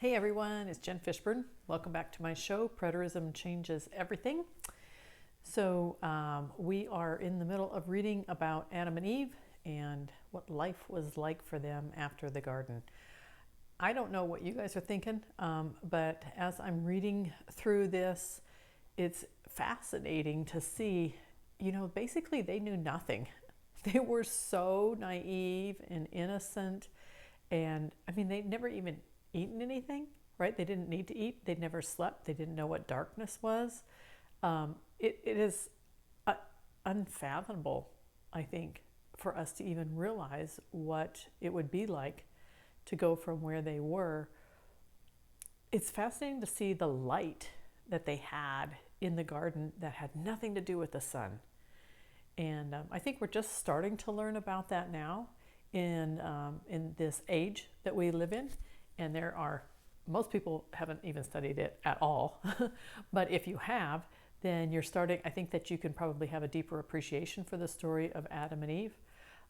Hey everyone, it's Jen Fishburne. Welcome back to my show, Preterism Changes Everything. We are in the middle of reading about Adam and Eve and what life was like for them after the garden. I don't know what you guys are thinking, but as I'm reading through this, it's fascinating to see, basically they knew nothing. They were so naive and innocent, and they'd never even eaten anything, right? They didn't need to eat. They'd never slept. They didn't know what darkness was. It is unfathomable, I think, for us to even realize what it would be like to go from where they were. It's fascinating to see the light that they had in the garden that had nothing to do with the sun. And I think we're just starting to learn about that now in this age that we live in. And most people haven't even studied it at all. But if you have, then you're starting, I think that you can probably have a deeper appreciation for the story of Adam and Eve.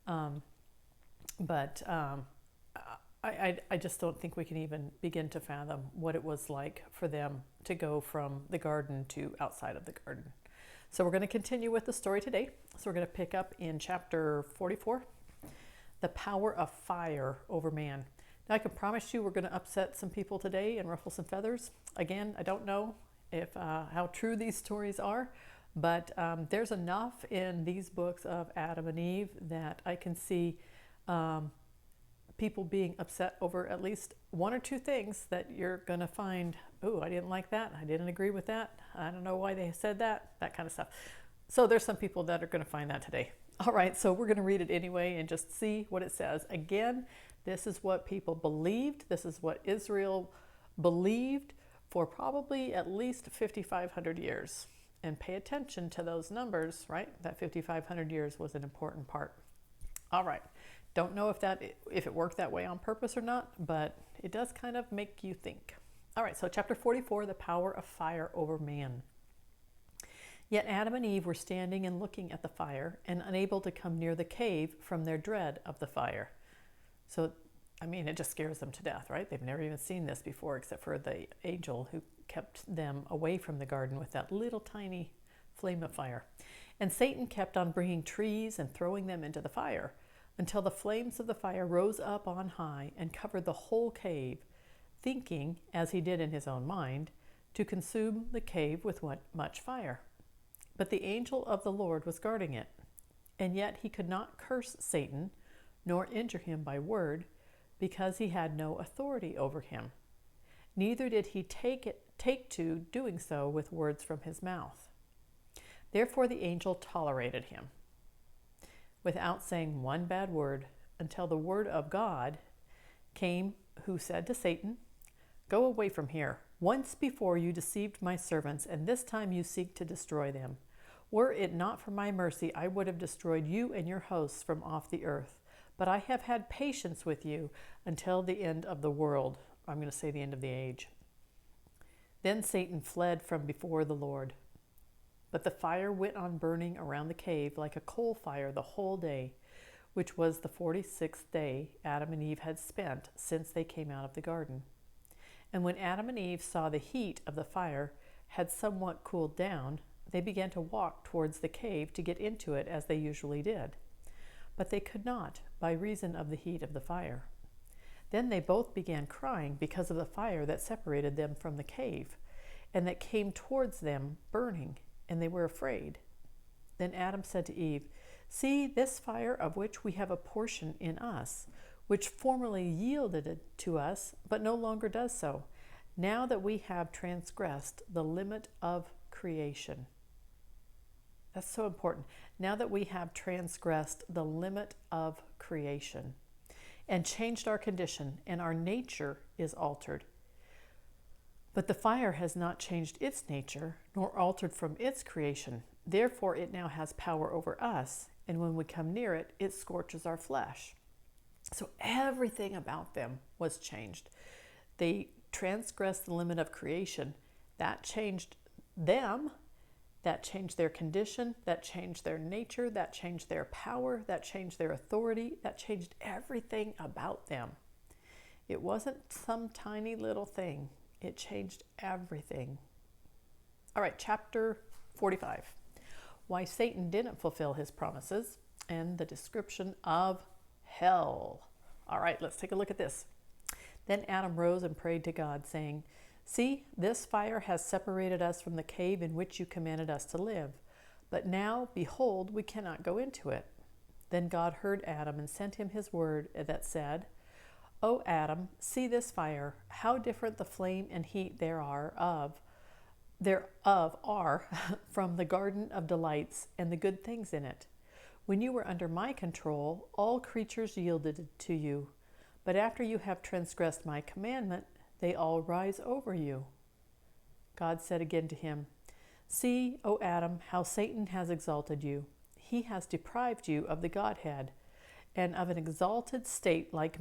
I just don't think we can even begin to fathom what it was like for them to go from the garden to outside of the garden. So we're going to continue with the story today. So we're going to pick up in chapter 44, the power of fire over man. Now I can promise you we're going to upset some people today and ruffle some feathers. Again, I don't know if how true these stories are, but there's enough in these books of Adam and Eve that I can see people being upset over at least one or two things that you're going to find, oh, I didn't like that. I didn't agree with that. I don't know why they said that kind of stuff. So there's some people that are going to find that today. All right, so we're going to read it anyway and just see what it says. Again, this is what people believed. This is what Israel believed for probably at least 5,500 years. And pay attention to those numbers, right? That 5,500 years was an important part. All right. Don't know if it worked that way on purpose or not, but it does kind of make you think. All right, so chapter 44, the power of fire over man. Yet Adam and Eve were standing and looking at the fire and unable to come near the cave from their dread of the fire. So, it just scares them to death, right? They've never even seen this before except for the angel who kept them away from the garden with that little tiny flame of fire. And Satan kept on bringing trees and throwing them into the fire, until the flames of the fire rose up on high and covered the whole cave, thinking, as he did in his own mind, to consume the cave with much fire. But the angel of the Lord was guarding it, and yet he could not curse Satan, nor injure him by word, because he had no authority over him. Neither did he take to doing so with words from his mouth. Therefore the angel tolerated him, without saying one bad word, until the word of God came, who said to Satan, "Go away from here. Once before you deceived my servants, and this time you seek to destroy them. Were it not for my mercy, I would have destroyed you and your hosts from off the earth. But I have had patience with you until the end of the world." I'm going to say the end of the age. Then Satan fled from before the Lord. But the fire went on burning around the cave like a coal fire the whole day, which was the 46th day Adam and Eve had spent since they came out of the garden. And when Adam and Eve saw the heat of the fire had somewhat cooled down, they began to walk towards the cave to get into it as they usually did. But they could not, by reason of the heat of the fire. Then they both began crying because of the fire that separated them from the cave, and that came towards them burning, and they were afraid. Then Adam said to Eve, "See this fire of which we have a portion in us, which formerly yielded it to us, but no longer does so, now that we have transgressed the limit of creation." That's so important. Now that we have transgressed the limit of creation and changed our condition, and our nature is altered. But the fire has not changed its nature, nor altered from its creation. Therefore it now has power over us, and when we come near it, it scorches our flesh. So everything about them was changed. They transgressed the limit of creation. That changed them. That changed their condition, that changed their nature, that changed their power, that changed their authority, that changed everything about them. It wasn't some tiny little thing. It changed everything. All right, chapter 45. Why Satan didn't fulfill his promises and the description of hell. All right, let's take a look at this. Then Adam rose and prayed to God, saying, "See, this fire has separated us from the cave in which you commanded us to live. But now, behold, we cannot go into it." Then God heard Adam and sent him his word that said, "O Adam, see this fire, how different the flame and heat thereof are from the garden of delights and the good things in it. When you were under my control, all creatures yielded to you. But after you have transgressed my commandment, they all rise over you." God said again to him, "See, O Adam, how Satan has exalted you. He has deprived you of the Godhead and of an exalted state like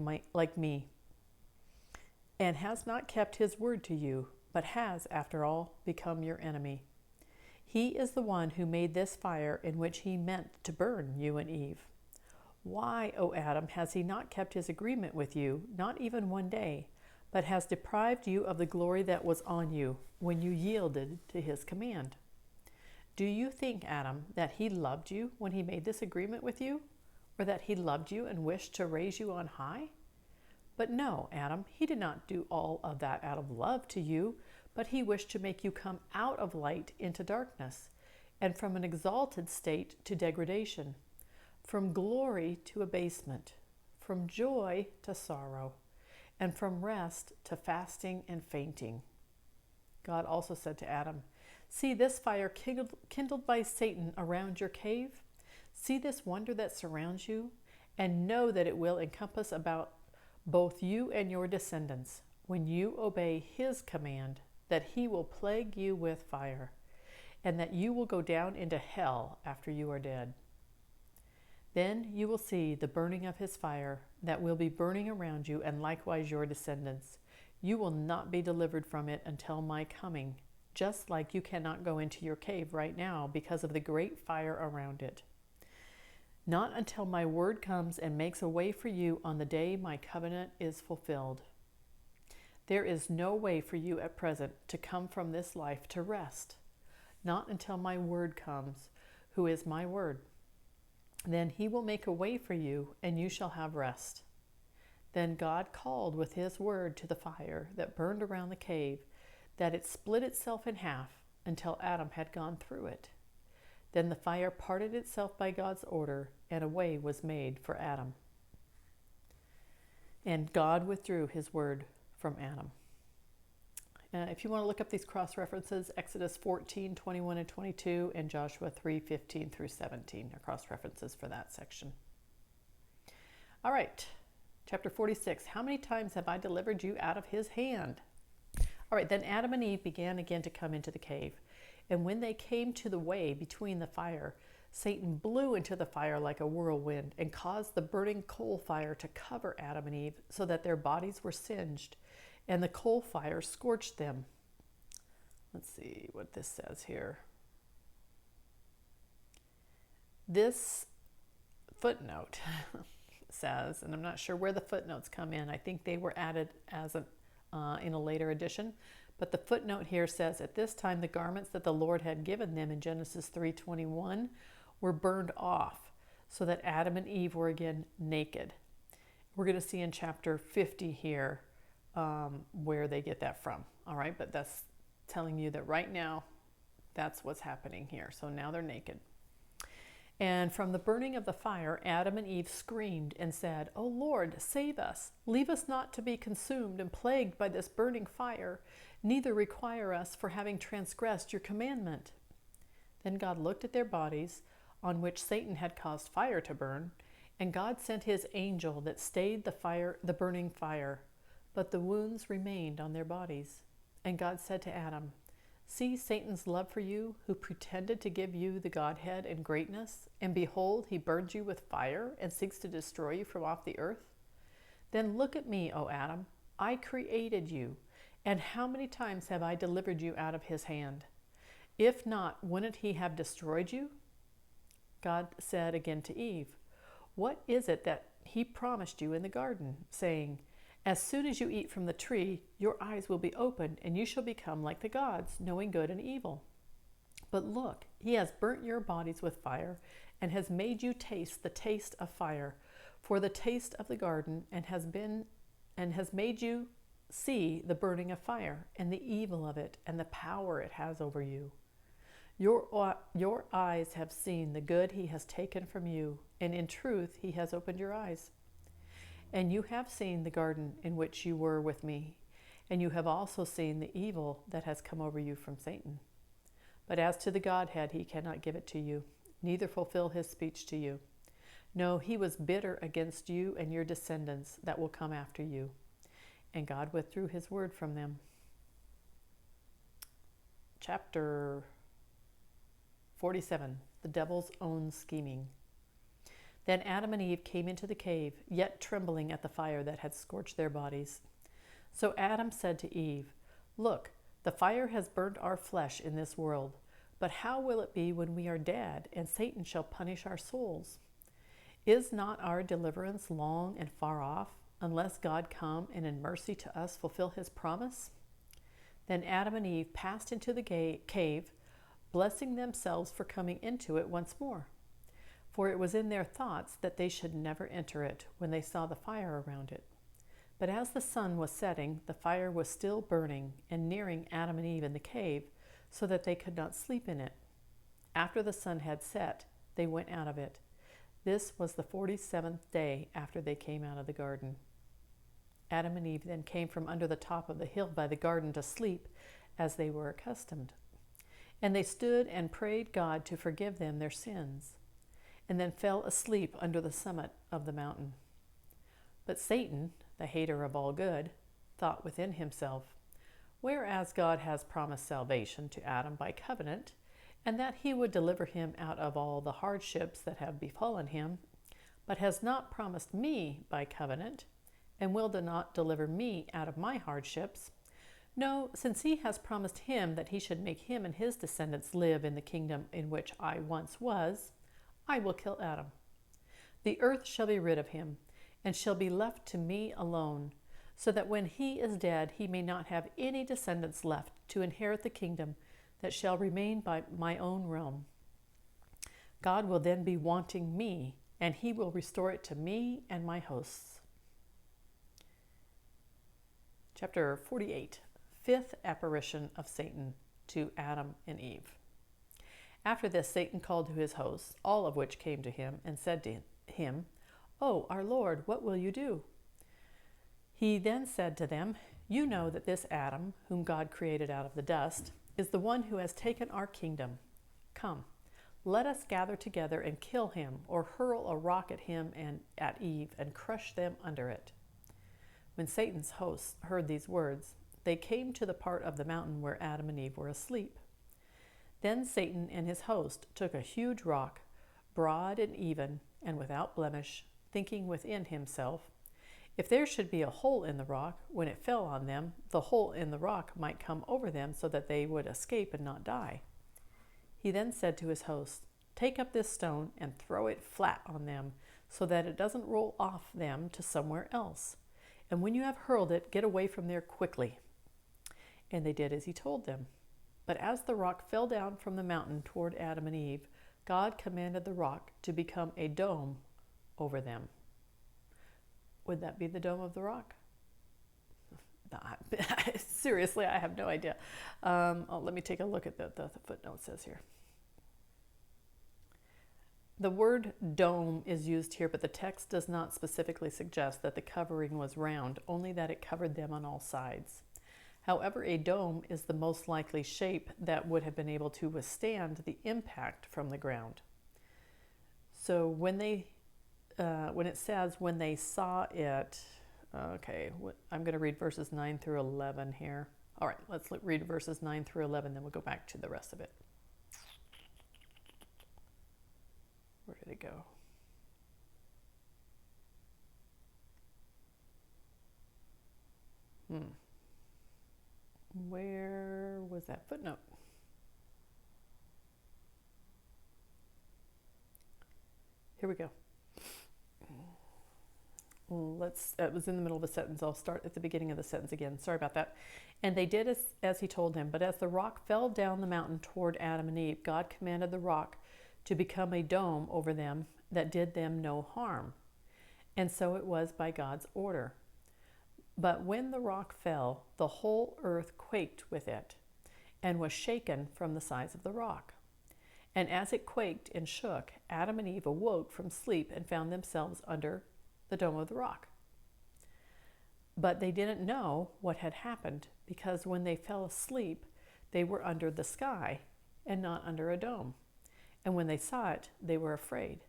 me, and has not kept his word to you, but has, after all, become your enemy. He is the one who made this fire in which he meant to burn you and Eve. Why, O Adam, has he not kept his agreement with you, not even one day, but has deprived you of the glory that was on you when you yielded to his command? Do you think, Adam, that he loved you when he made this agreement with you, or that he loved you and wished to raise you on high? But no, Adam, he did not do all of that out of love to you, but he wished to make you come out of light into darkness, and from an exalted state to degradation, from glory to abasement, from joy to sorrow, and from rest to fasting and fainting." God also said to Adam, "See this fire kindled by Satan around your cave? See this wonder that surrounds you, and know that it will encompass about both you and your descendants, when you obey his command, that he will plague you with fire, and that you will go down into hell after you are dead. Then you will see the burning of his fire that will be burning around you, and likewise your descendants. You will not be delivered from it until my coming, just like you cannot go into your cave right now because of the great fire around it. Not until my word comes and makes a way for you on the day my covenant is fulfilled. There is no way for you at present to come from this life to rest, not until my word comes, who is my word. Then he will make a way for you, and you shall have rest." Then God called with his word to the fire that burned around the cave, that it split itself in half until Adam had gone through it. Then the fire parted itself by God's order, and a way was made for Adam. And God withdrew his word from Adam. If you want to look up these cross-references, Exodus 14, 21 and 22, and Joshua 3, 15 through 17 are cross-references for that section. All right, chapter 46. How many times have I delivered you out of his hand? All right, then Adam and Eve began again to come into the cave. And when they came to the way between the fire, Satan blew into the fire like a whirlwind and caused the burning coal fire to cover Adam and Eve so that their bodies were singed, and the coal fire scorched them. Let's see what this says here. This footnote says, and I'm not sure where the footnotes come in. I think they were added as in a later edition. But the footnote here says, at this time the garments that the Lord had given them in Genesis 3:21 were burned off, so that Adam and Eve were again naked. We're going to see in chapter 50 here where they get that from. All right, but that's telling you that right now that's what's happening here. So now they're naked. And from the burning of the fire, Adam and Eve screamed and said, "O Lord, save us. Leave us not to be consumed and plagued by this burning fire, neither require us for having transgressed your commandment." Then God looked at their bodies, on which Satan had caused fire to burn, and God sent his angel that stayed the burning fire, but the wounds remained on their bodies. And God said to Adam, "See Satan's love for you, who pretended to give you the Godhead and greatness, and behold, he burns you with fire and seeks to destroy you from off the earth? Then look at me, O Adam. I created you, and how many times have I delivered you out of his hand? If not, wouldn't he have destroyed you?" God said again to Eve, "What is it that he promised you in the garden, saying, As soon as you eat from the tree, your eyes will be opened, and you shall become like the gods, knowing good and evil. But look, he has burnt your bodies with fire, and has made you taste the taste of fire, for the taste of the garden, and has made you see the burning of fire, and the evil of it, and the power it has over you. Your eyes have seen the good he has taken from you, and in truth he has opened your eyes. And you have seen the garden in which you were with me, and you have also seen the evil that has come over you from Satan. But as to the Godhead, he cannot give it to you, neither fulfill his speech to you. No, he was bitter against you and your descendants that will come after you. And God withdrew his word from them. Chapter 47, the devil's own scheming. Then Adam and Eve came into the cave, yet trembling at the fire that had scorched their bodies. So Adam said to Eve, Look, the fire has burnt our flesh in this world, but how will it be when we are dead, and Satan shall punish our souls? Is not our deliverance long and far off, unless God come and in mercy to us fulfill his promise? Then Adam and Eve passed into the cave, blessing themselves for coming into it once more. For it was in their thoughts that they should never enter it when they saw the fire around it. But as the sun was setting, the fire was still burning and nearing Adam and Eve in the cave, so that they could not sleep in it. After the sun had set, they went out of it. This was the 47th day after they came out of the garden. Adam and Eve then came from under the top of the hill by the garden to sleep, as they were accustomed. And they stood and prayed God to forgive them their sins, and then fell asleep under the summit of the mountain. But Satan, the hater of all good, thought within himself, Whereas God has promised salvation to Adam by covenant, and that he would deliver him out of all the hardships that have befallen him, but has not promised me by covenant, and will not deliver me out of my hardships, no, since he has promised him that he should make him and his descendants live in the kingdom in which I once was, I will kill Adam. The earth shall be rid of him, and shall be left to me alone, so that when he is dead he may not have any descendants left to inherit the kingdom that shall remain by my own realm. God will then be wanting me, and he will restore it to me and my hosts. Chapter 48, Fifth Apparition of Satan to Adam and Eve. After this, Satan called to his hosts, all of which came to him, and said to him, O our Lord, what will you do? He then said to them, You know that this Adam, whom God created out of the dust, is the one who has taken our kingdom. Come, let us gather together and kill him, or hurl a rock at him and at Eve, and crush them under it. When Satan's hosts heard these words, they came to the part of the mountain where Adam and Eve were asleep. Then Satan and his host took a huge rock, broad and even, and without blemish, thinking within himself, If there should be a hole in the rock, when it fell on them, the hole in the rock might come over them so that they would escape and not die. He then said to his host, Take up this stone and throw it flat on them, so that it doesn't roll off them to somewhere else. And when you have hurled it, get away from there quickly. And they did as he told them. But as the rock fell down from the mountain toward Adam and Eve, God commanded the rock to become a dome over them. Would that be the dome of the rock? Seriously, I have no idea. Let me take a look at the footnote says here. The word dome is used here, but the text does not specifically suggest that the covering was round, only that it covered them on all sides. However, a dome is the most likely shape that would have been able to withstand the impact from the ground. So when it says when they saw it, okay, I'm going to read verses 9 through 11 here. All right, let's read verses 9 through 11, then we'll go back to the rest of it. Where did it go? Where was that footnote? Here we go. it was in the middle of a sentence. I'll start at the beginning of the sentence again. Sorry about that. And they did as he told them. But as the rock fell down the mountain toward Adam and Eve, God commanded the rock to become a dome over them that did them no harm. And so it was by God's order. But when the rock fell, the whole earth quaked with it and was shaken from the size of the rock. And as it quaked and shook, Adam and Eve awoke from sleep and found themselves under the dome of the rock. But they didn't know what had happened, because when they fell asleep, they were under the sky and not under a dome. And when they saw it, they were afraid.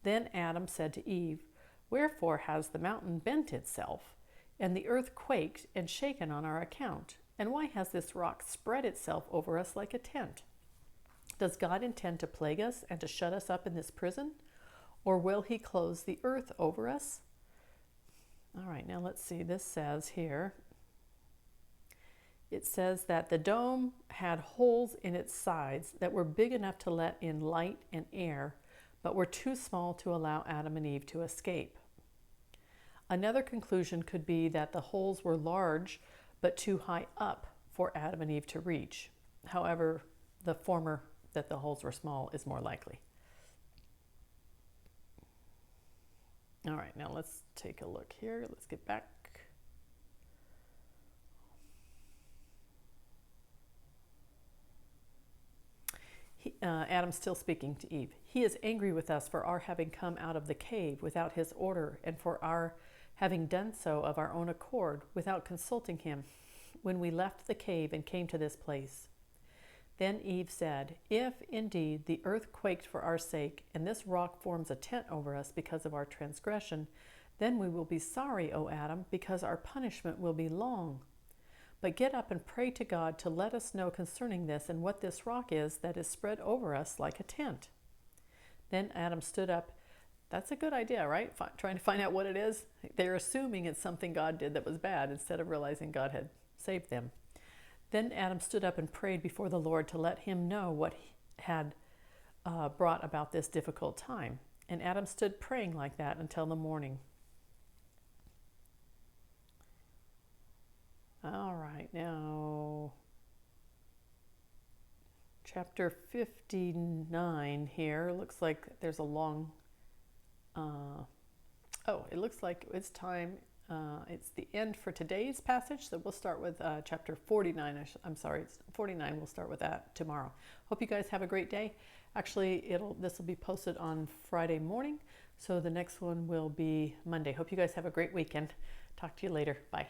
Then Adam said to Eve, "Wherefore has the mountain bent itself, and the earth quaked and shaken on our account? And why has this rock spread itself over us like a tent? Does God intend to plague us and to shut us up in this prison? Or will he close the earth over us?" All right, now let's see. This says here, it says that the dome had holes in its sides that were big enough to let in light and air, but were too small to allow Adam and Eve to escape. Another conclusion could be that the holes were large but too high up for Adam and Eve to reach. However, the former, that the holes were small, is more likely. All right, now let's take a look here. Let's get back. Adam's still speaking to Eve. "He is angry with us for our having come out of the cave without his order, and for our having done so of our own accord without consulting him when we left the cave and came to this place." Then Eve said, "If indeed the earth quaked for our sake, and this rock forms a tent over us because of our transgression, then we will be sorry, O Adam, because our punishment will be long. But get up and pray to God to let us know concerning this and what this rock is that is spread over us like a tent." Then Adam stood up. That's a good idea, right? Trying to find out what it is. They're assuming it's something God did that was bad instead of realizing God had saved them. Then Adam stood up and prayed before the Lord to let him know what he had brought about this difficult time. And Adam stood praying like that until the morning. All right, now chapter 59 here. Looks like there's a long, it looks like it's time. It's the end for today's passage, so we'll start with chapter 49. I'm sorry, it's 49. We'll start with that tomorrow. Hope you guys have a great day. Actually, this will be posted on Friday morning, so the next one will be Monday. Hope you guys have a great weekend. Talk to you later. Bye.